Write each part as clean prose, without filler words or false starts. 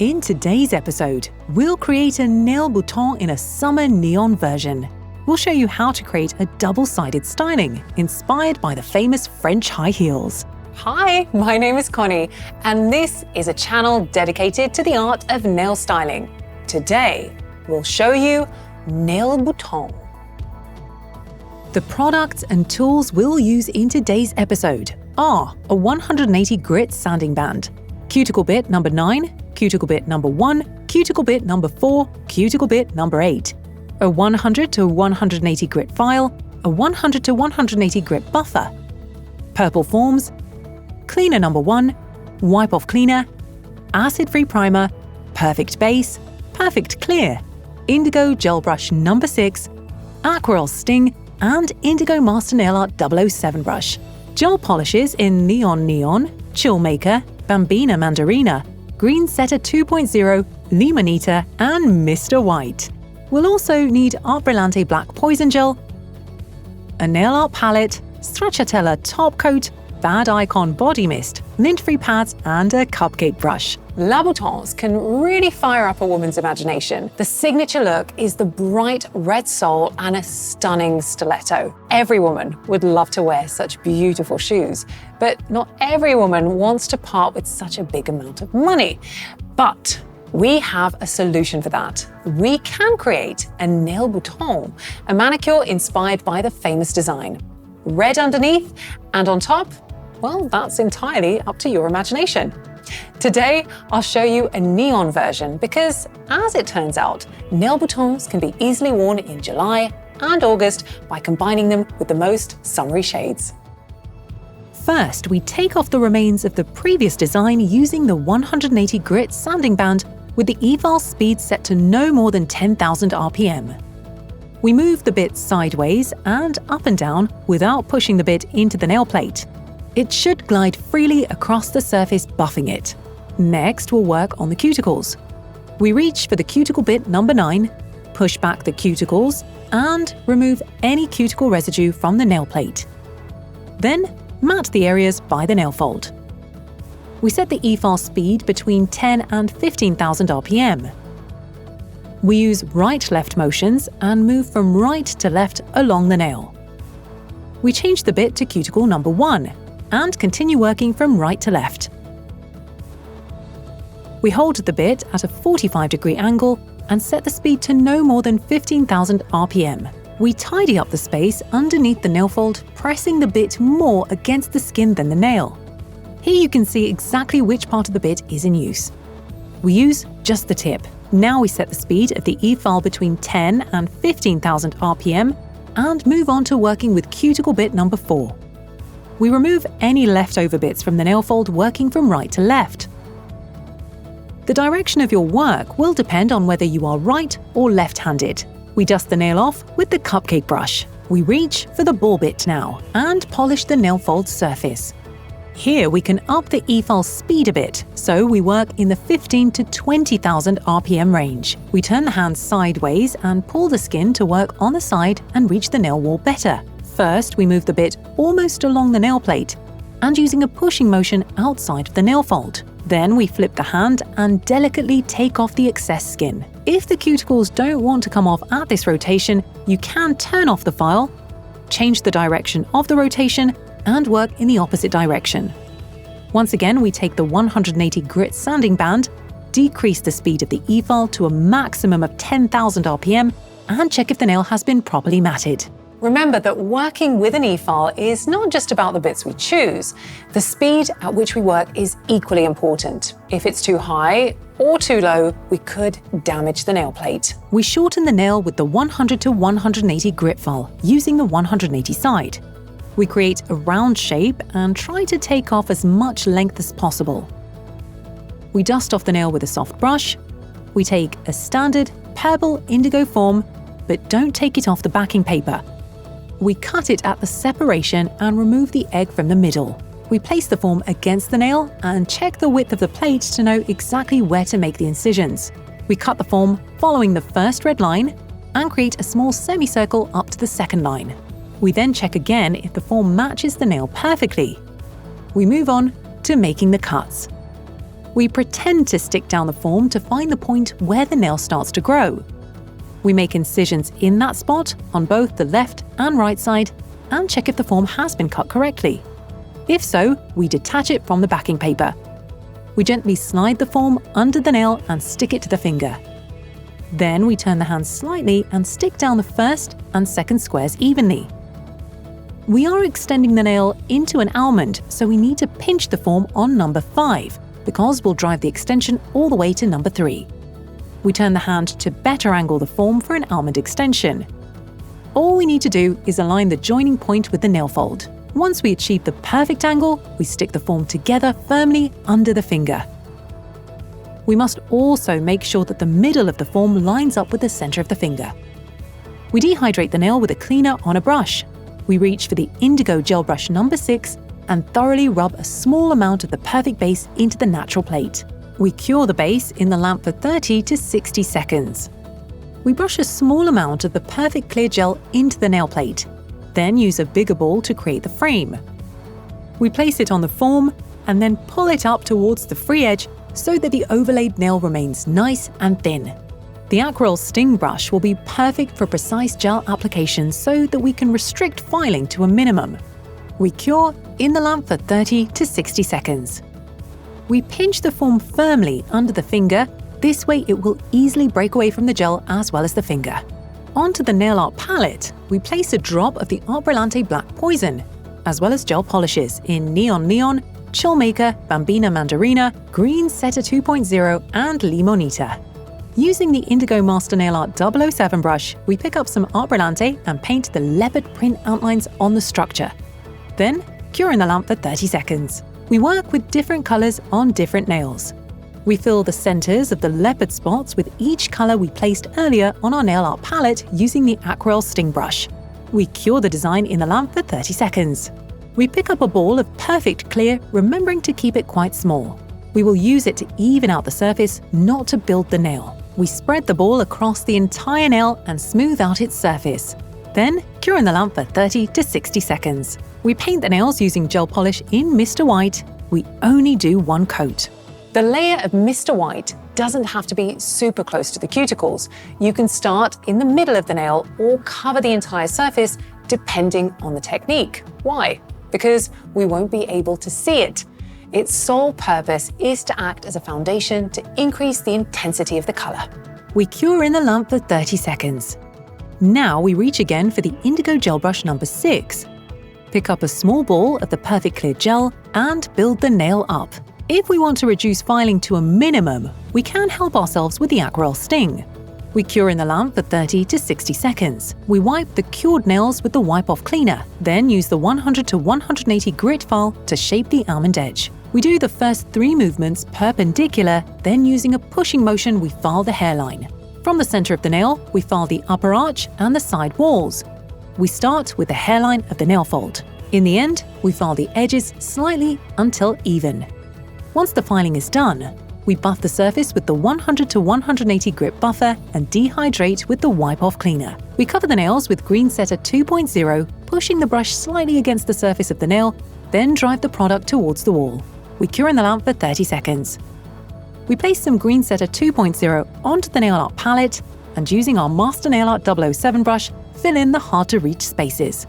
In today's episode, we'll create a nail bouton in a summer neon version. We'll show you how to create a double-sided styling inspired by the famous French high heels. Hi, my name is Connie, and this is a channel dedicated to the art of nail styling. Today, we'll show you nail bouton. The products and tools we'll use in today's episode are a 180 grit sanding band, cuticle bit number 9, cuticle bit number 1, cuticle bit number 4, cuticle bit number 8, a 100 to 180 grit file, a 100 to 180 grit buffer, purple forms, cleaner number 1, wipe-off cleaner, acid-free primer, perfect base, perfect clear, indigo gel brush number 6, aquarel sting, and Indigo Master Nail Art 007 brush, gel polishes in Neon, Chill Maker, Bambina Mandarina, Green Setter 2.0, Limonita, and Mr. White. We'll also need Art Brillante Black Poison Gel, a nail art palette, Stracciatella top coat, Bad Icon body mist, lint-free pads, and a cupcake brush. La boutons can really fire up a woman's imagination. The signature look is the bright red sole and a stunning stiletto. Every woman would love to wear such beautiful shoes, but not every woman wants to part with such a big amount of money. But we have a solution for that. We can create a nail bouton, a manicure inspired by the famous design. Red underneath, and on top, well, that's entirely up to your imagination. Today, I'll show you a neon version because, as it turns out, nail boutons can be easily worn in July and August by combining them with the most summery shades. First, we take off the remains of the previous design using the 180 grit sanding band with the eval speed set to no more than 10,000 RPM. We move the bit sideways and up and down without pushing the bit into the nail plate. It should glide freely across the surface, buffing it. Next, we'll work on the cuticles. We reach for the cuticle bit number 9, push back the cuticles, and remove any cuticle residue from the nail plate. Then, mat the areas by the nail fold. We set the eval speed between 10 and 15,000 RPM. We use right-left motions and move from right to left along the nail. We change the bit to cuticle number 1 and continue working from right to left. We hold the bit at a 45-degree angle and set the speed to no more than 15,000 RPM. We tidy up the space underneath the nail fold, pressing the bit more against the skin than the nail. Here you can see exactly which part of the bit is in use. We use just the tip. Now we set the speed of the eval between 10 and 15,000 RPM and move on to working with cuticle bit number 4. We remove any leftover bits from the nail fold, working from right to left. The direction of your work will depend on whether you are right or left-handed. We dust the nail off with the cupcake brush. We reach for the ball bit now and polish the nail fold surface. Here we can up the eval speed a bit, so we work in the 15 to 20,000 RPM range. We turn the hands sideways and pull the skin to work on the side and reach the nail wall better. First, we move the bit almost along the nail plate and using a pushing motion outside of the nail fold. Then we flip the hand and delicately take off the excess skin. If the cuticles don't want to come off at this rotation, you can turn off the file, change the direction of the rotation, and work in the opposite direction. Once again, we take the 180 grit sanding band, decrease the speed of the eval to a maximum of 10,000 RPM, and check if the nail has been properly matted. Remember that working with an eval is not just about the bits we choose. The speed at which we work is equally important. If it's too high or too low, we could damage the nail plate. We shorten the nail with the 100 to 180 grit file, using the 180 side. We create a round shape and try to take off as much length as possible. We dust off the nail with a soft brush. We take a standard pebble indigo form, but don't take it off the backing paper. We cut it at the separation and remove the egg from the middle. We place the form against the nail and check the width of the plate to know exactly where to make the incisions. We cut the form following the first red line and create a small semicircle up to the second line. We then check again if the form matches the nail perfectly. We move on to making the cuts. We pretend to stick down the form to find the point where the nail starts to grow. We make incisions in that spot on both the left and right side and check if the form has been cut correctly. If so, we detach it from the backing paper. We gently slide the form under the nail and stick it to the finger. Then we turn the hand slightly and stick down the first and second squares evenly. We are extending the nail into an almond, so we need to pinch the form on number 5, because we'll drive the extension all the way to number 3. We turn the hand to better angle the form for an almond extension. All we need to do is align the joining point with the nail fold. Once we achieve the perfect angle, we stick the form together firmly under the finger. We must also make sure that the middle of the form lines up with the center of the finger. We dehydrate the nail with a cleaner on a brush. We reach for the Indigo gel brush number 6 and thoroughly rub a small amount of the perfect base into the natural plate. We cure the base in the lamp for 30 to 60 seconds. We brush a small amount of the perfect clear gel into the nail plate, then use a bigger ball to create the frame. We place it on the form and then pull it up towards the free edge so that the overlaid nail remains nice and thin. The Aquarel Sting brush will be perfect for precise gel application so that we can restrict filing to a minimum. We cure in the lamp for 30 to 60 seconds. We pinch the form firmly under the finger, this way it will easily break away from the gel as well as the finger. Onto the nail art palette, we place a drop of the Art Brilliante Black Poison, as well as gel polishes in Neon Neon, Chillmaker, Bambina Mandarina, Green Setter 2.0 and Limonita. Using the Indigo Master Nail Art 007 brush, we pick up some Art Brilliante and paint the leopard print outlines on the structure. Then, cure in the lamp for 30 seconds. We work with different colors on different nails. We fill the centers of the leopard spots with each color we placed earlier on our nail art palette using the Aquarel Sting brush. We cure the design in the lamp for 30 seconds. We pick up a ball of perfect clear, remembering to keep it quite small. We will use it to even out the surface, not to build the nail. We spread the ball across the entire nail and smooth out its surface. Then, cure in the lamp for 30 to 60 seconds. We paint the nails using gel polish in Mr. White. We only do one coat. The layer of Mr. White doesn't have to be super close to the cuticles. You can start in the middle of the nail or cover the entire surface depending on the technique. Why? Because we won't be able to see it. Its sole purpose is to act as a foundation to increase the intensity of the color. We cure in the lamp for 30 seconds. Now we reach again for the Indigo gel brush number 6. Pick up a small ball of the perfect clear gel and build the nail up. If we want to reduce filing to a minimum, we can help ourselves with the Aquarel Sting. We cure in the lamp for 30 to 60 seconds. We wipe the cured nails with the wipe-off cleaner, then use the 100 to 180 grit file to shape the almond edge. We do the first 3 movements perpendicular, then using a pushing motion we file the hairline. From the center of the nail, we file the upper arch and the side walls. We start with the hairline of the nail fold. In the end, we file the edges slightly until even. Once the filing is done, we buff the surface with the 100 to 180 grit buffer and dehydrate with the wipe-off cleaner. We cover the nails with Green Setter 2.0, pushing the brush slightly against the surface of the nail, then drive the product towards the wall. We cure in the lamp for 30 seconds. We place some Green Setter 2.0 onto the nail art palette and using our Master Nail Art 007 brush, fill in the hard-to-reach spaces.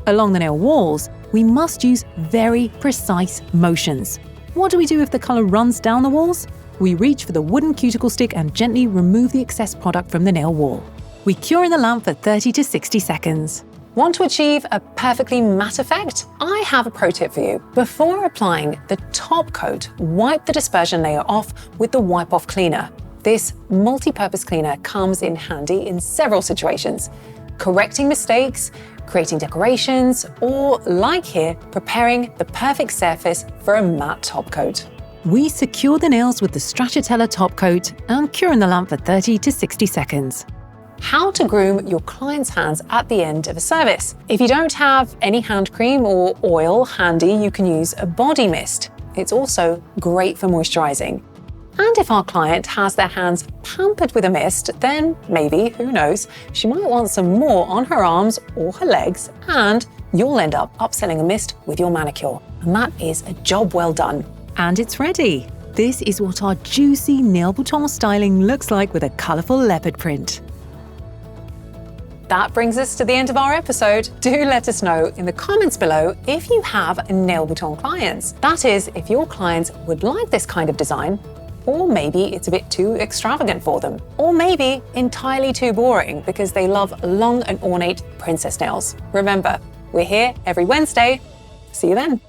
Along the nail walls, we must use very precise motions. What do we do if the color runs down the walls? We reach for the wooden cuticle stick and gently remove the excess product from the nail wall. We cure in the lamp for 30 to 60 seconds. Want to achieve a perfectly matte effect? I have a pro tip for you. Before applying the top coat, wipe the dispersion layer off with the wipe-off cleaner. This multi-purpose cleaner comes in handy in several situations. Correcting mistakes, creating decorations, or, like here, preparing the perfect surface for a matte top coat. We secure the nails with the Stracciatella top coat and cure in the lamp for 30 to 60 seconds. How to groom your client's hands at the end of a service. If you don't have any hand cream or oil handy, you can use a body mist. It's also great for moisturizing. And if our client has their hands pampered with a mist, then maybe, who knows, she might want some more on her arms or her legs, and you'll end up upselling a mist with your manicure. And that is a job well done. And it's ready. This is what our juicy nail bouton styling looks like with a colourful leopard print. That brings us to the end of our episode. Do let us know in the comments below if you have nail bouton clients. That is, if your clients would like this kind of design, or maybe it's a bit too extravagant for them, or maybe entirely too boring because they love long and ornate princess nails. Remember, we're here every Wednesday. See you then.